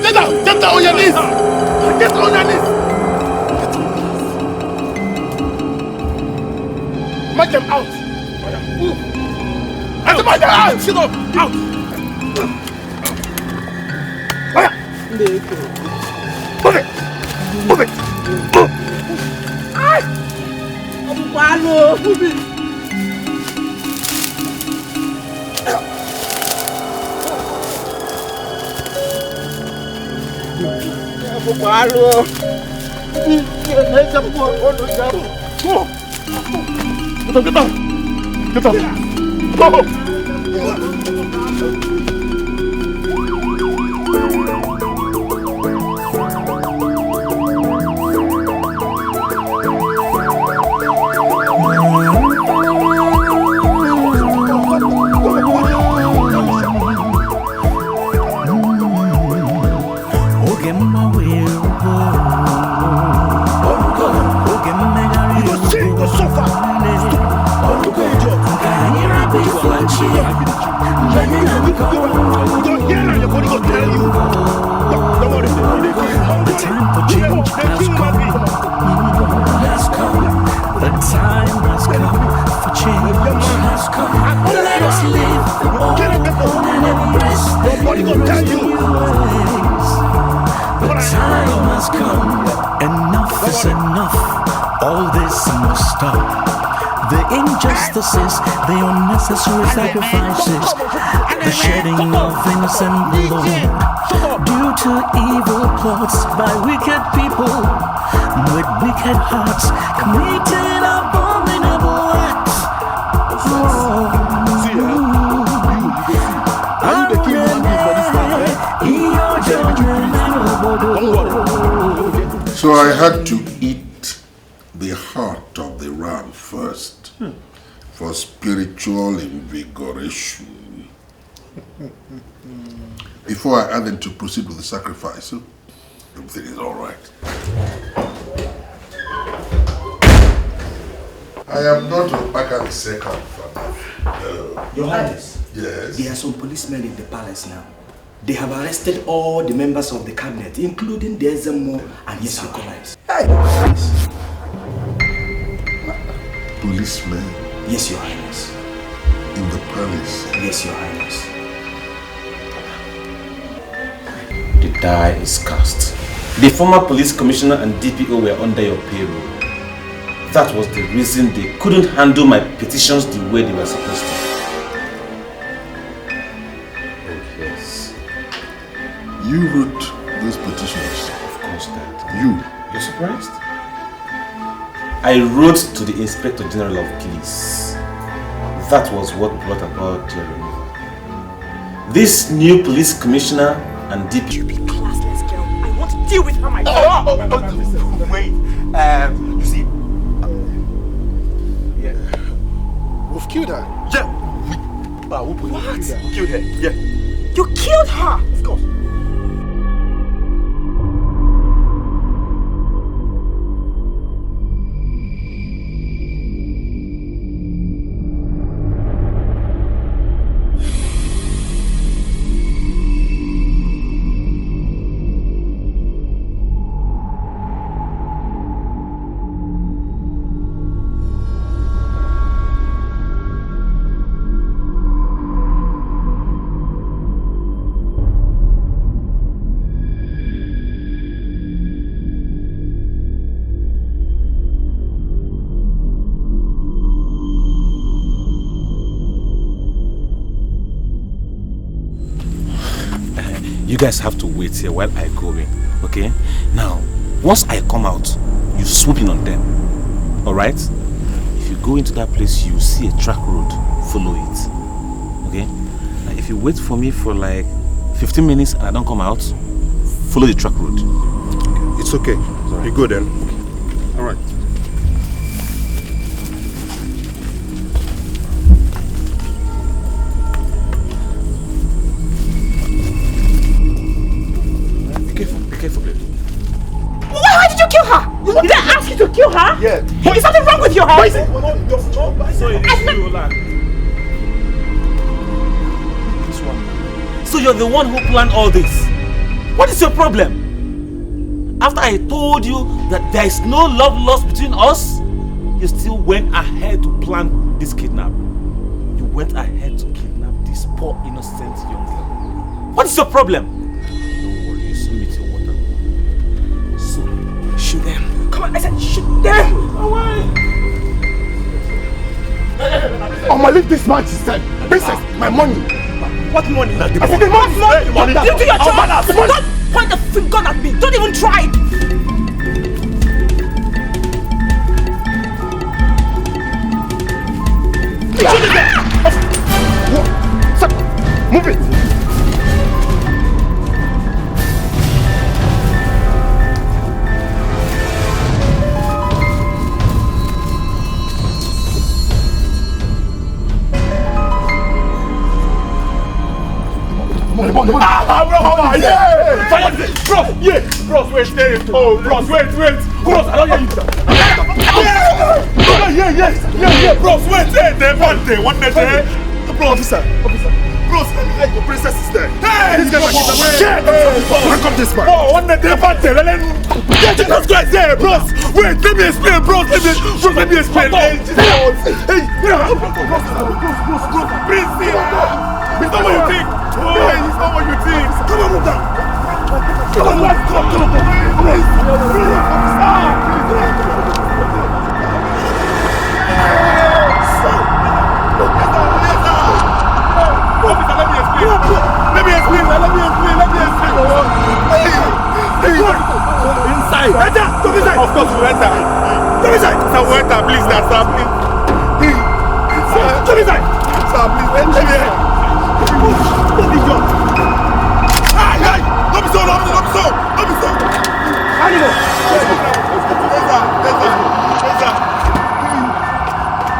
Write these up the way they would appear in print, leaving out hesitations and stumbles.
Get down! Get down on your knees! Get on your knees! Make them out! Move! Make them out! Sit up! Out! Move it! Move it! Move! Move it! Get down! Get down! Go! The time for change has come. The time has come for change has come. Let us live and embrace the new ways. The time has come. Enough is enough. All this must stop. The injustices, the unnecessary sacrifices, the shedding of innocent blood due to evil plots by wicked people with wicked hearts committing abominable acts. So I had to eat the heart of the ram first for spiritual invigoration before I added to proceed with the sacrifice. Everything is all right. I am not a back second. Your Highness. Yes. There are some policemen in the palace now. They have arrested all the members of the cabinet, including the Ezemo and his acolytes. Hey. Policemen? Yes, Your Highness. In the palace? Yes, Your Highness. The die is cast. The former police commissioner and DPO were under your payroll. That was the reason they couldn't handle my petitions the way they were supposed to. Oh yes. You wrote those petitions? Of course, Dad. You're surprised? I wrote to the Inspector General of Police. That was what brought about your removal. This new police commissioner and DPO. You be classless girl. I want to deal with her myself. Wait. You see, yeah, we've killed her. Yeah. What? Killed her. Yeah. You killed her. Of course. You guys have to wait here while I go in, okay? Now, once I come out, you swoop in on them, alright? If you go into that place, you see a track road, follow it, okay? Now, if you wait for me for like 15 minutes and I don't come out, follow the track road. It's okay. Right. You go then. All right. Be careful, baby. Why did you kill her? Did I ask you to kill her? Yeah. Hey, is something wrong with you? your house. So it is you, Ola. So you're the one who planned all this. What is your problem? After I told you that there is no love lost between us, you still went ahead to plan this kidnap. You went ahead to kidnap this poor innocent young girl. What is your problem? Don't worry, you soon meet your water. So, Shoot them. Come on, I said shoot them. away! I'ma leave this man to sell. Princess, my money. What money? I said the money. You do your job. Don't point the finger at me. Don't even try it. Stop. Move it. Bros, wait, stay. Oh, bros, wait. Bros, I don't hear you. Yeah. Bros, wait, they want Bros, bros, your princess is there. Hey, this guy is away. Look up this man. Oh, one day they want get those guys there, bros. Wait, let me explain, bros. Let me explain. Hey, bros, Prince here. It's not what you think. Hey, it's not what you think. Come on, move down. Come on. Let me explain. Inside. Enter. Come inside. Of course, we enter. Come inside. Sir, we enter, please. That's happening. Come inside. Sir, please. Enter here. Don't be young. Hey! Don't be so. Animal.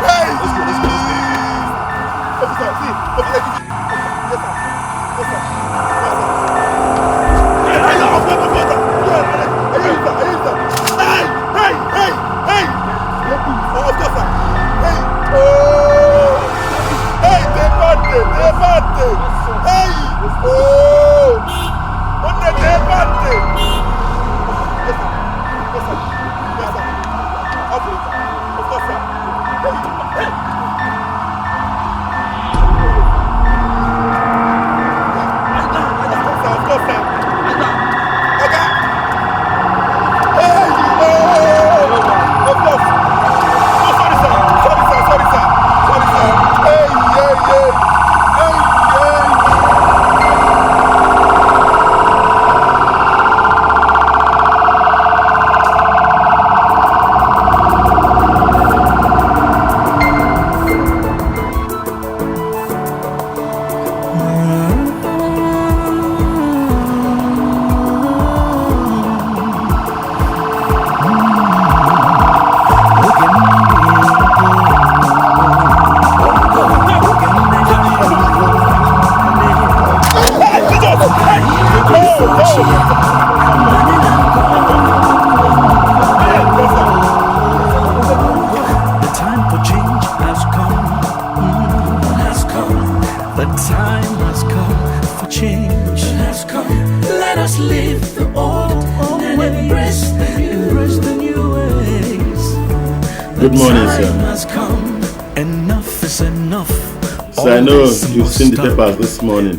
Hey! Officer, see. Good morning, sir. So I know you've seen the papers this morning.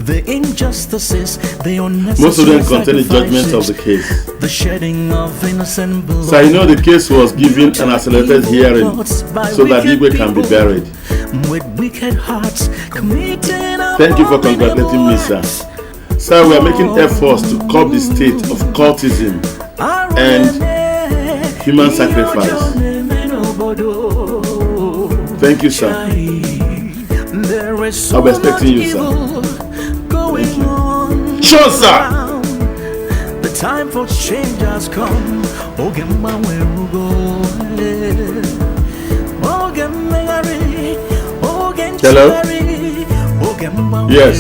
Most of them contain the judgment of the case. So I know the case was given an accelerated hearing so that IKE can be buried. Thank you for congratulating me, sir. Sir, we are making efforts to curb the state of cultism and human sacrifice. Thank you, sir. I'll be expecting you, sir. Thank you. Sure, sir. The time for change has come. Hello? Yes.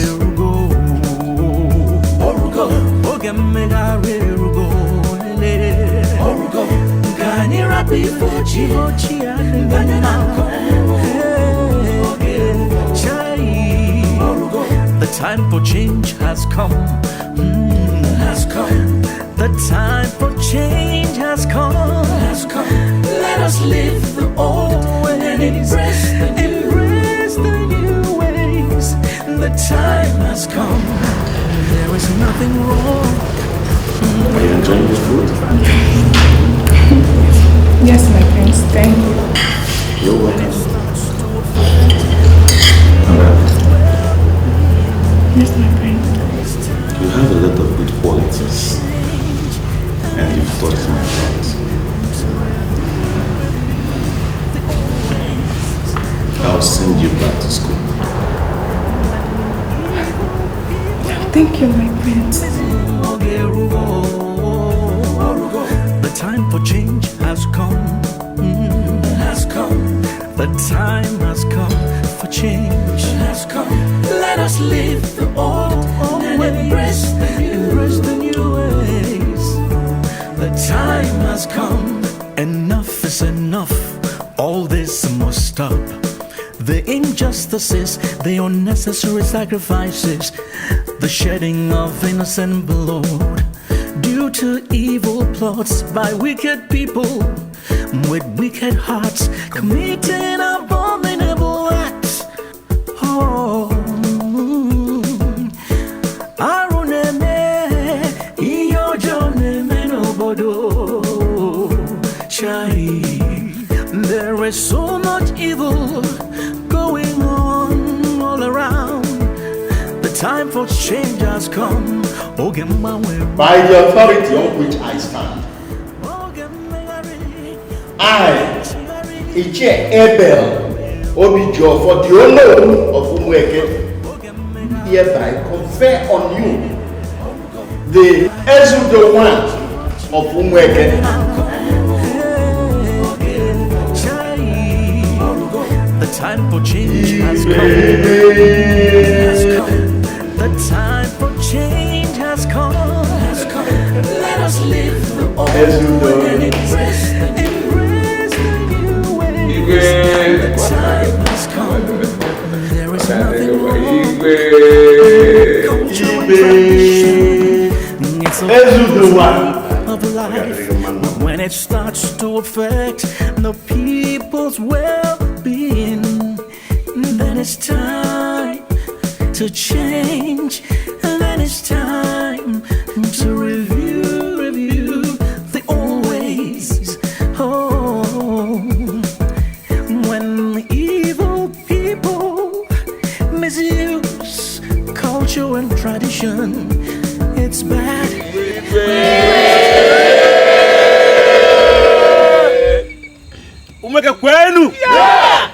happy for change. The time for change has come. The time for change has come. Let us leave the old and embrace the new ways. The time has come. There is nothing wrong. Are you enjoying the food? Yes, my friends, thank you. You're welcome. Yes, my friend. You have a lot of good qualities, and you've touched my heart. I'll send you back to school. Thank you, my friends. The time for change has come. The time has come for change. Let us leave the old and embrace the new ways. The time has come. Enough is enough. All this must stop. The injustices, the unnecessary sacrifices, the shedding of innocent blood due to evil plots by wicked people with wicked hearts committing abominable acts. Oh, Aruneme, Iyojone Menobodo, Chai. There is so much evil going on all around. The time for change has come. By the authority on which I stand, I, IKE Abel OGUEJIOFOR, the owner of Umueke, hereby confer on you the Ezudo one of Umueke. The time for change has come. The time for change has come. Let us live the old and embrace the new ways. The time has come. There is nothing wrong. It's a of life. When it starts to affect the people's well-being, then it's time to change, and then it's time to review the old ways. Oh, when evil people misuse culture and tradition, it's bad. Umeke kwenu? Yeah!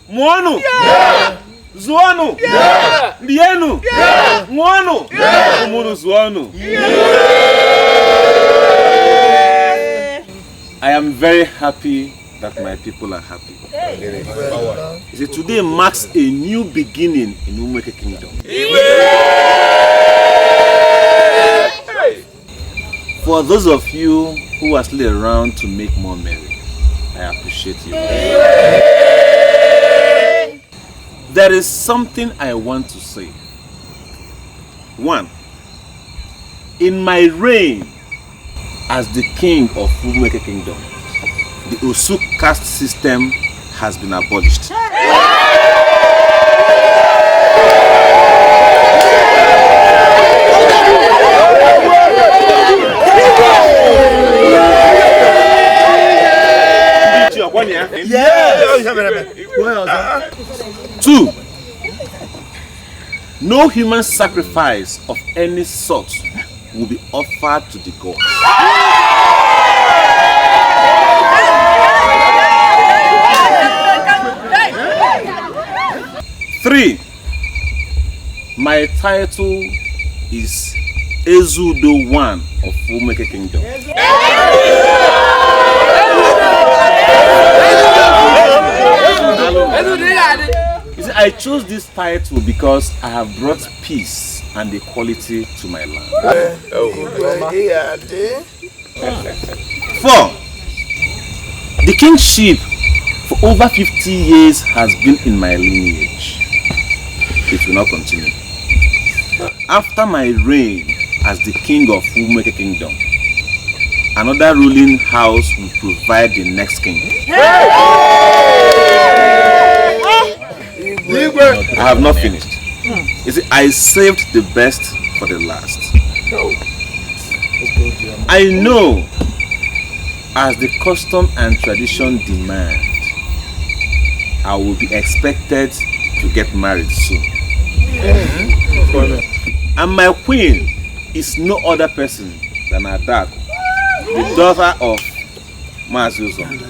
Mwanu? Yeah! Zuanu? Yeah! Lienu? Yeah! Mwanu? Yeah! Umunu Zuanu? Yeah! I am very happy that my people are happy. You see, today marks a new beginning in Umeke Kingdom. For those of you who are still around to make more merry, I appreciate you. There is something I want to say. One, in my reign as the king of Umeke Kingdom, the Osu caste system has been abolished. Two, no human sacrifice of any sort will be offered to the gods. Three, my title is Ezudo One of Umeke Kingdom. You see, I chose this title because I have brought peace and equality to my land. 4, The kingship for over 50 years has been in my lineage. It will not continue. After my reign as the king of Umeke Kingdom, another ruling house will provide the next king. I have not finished. You see, I saved the best for the last. I know, as the custom and tradition demand, I will be expected to get married soon. And my queen is no other person than Adak, the daughter of Mazuzon.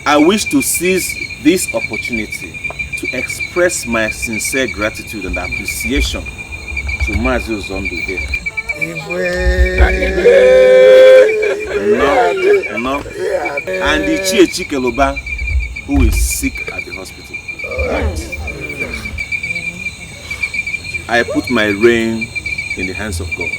I wish to seize this opportunity to express my sincere gratitude and appreciation to Mazi Zondo here. No. And the Chika Loba, who is sick at the hospital. I put my reign in the hands of God.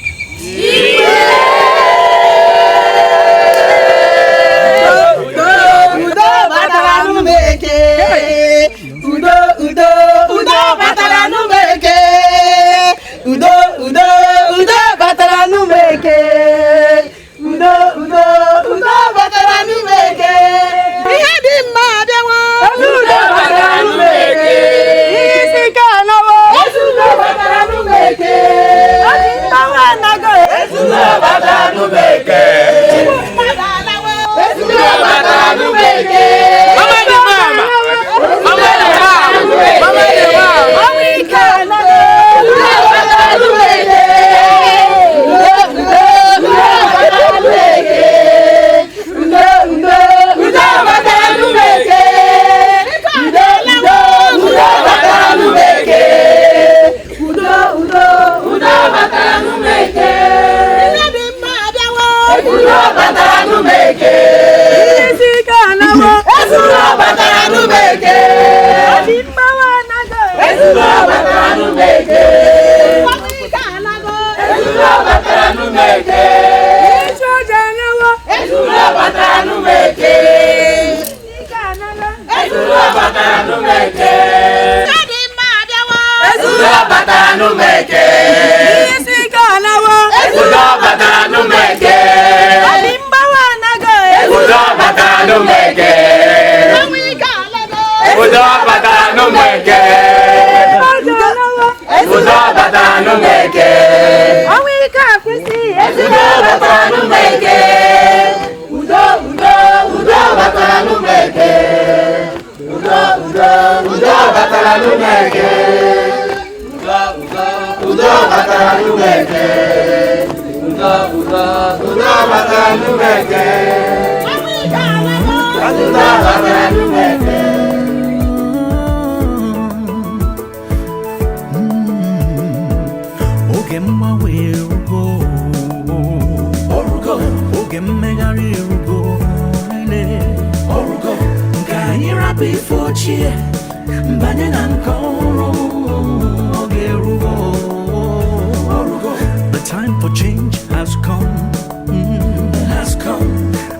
The time for change has come.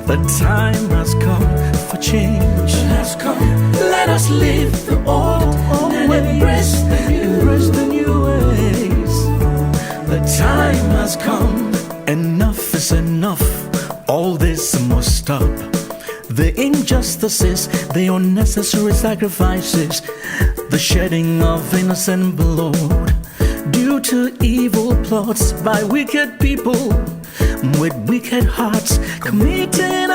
The time has come for change. Let us leave the old and embrace the new ways. The time has come. Enough is enough. All this must stop. The injustices, the unnecessary sacrifices, the shedding of innocent blood due to evil plots by wicked people with wicked hearts committing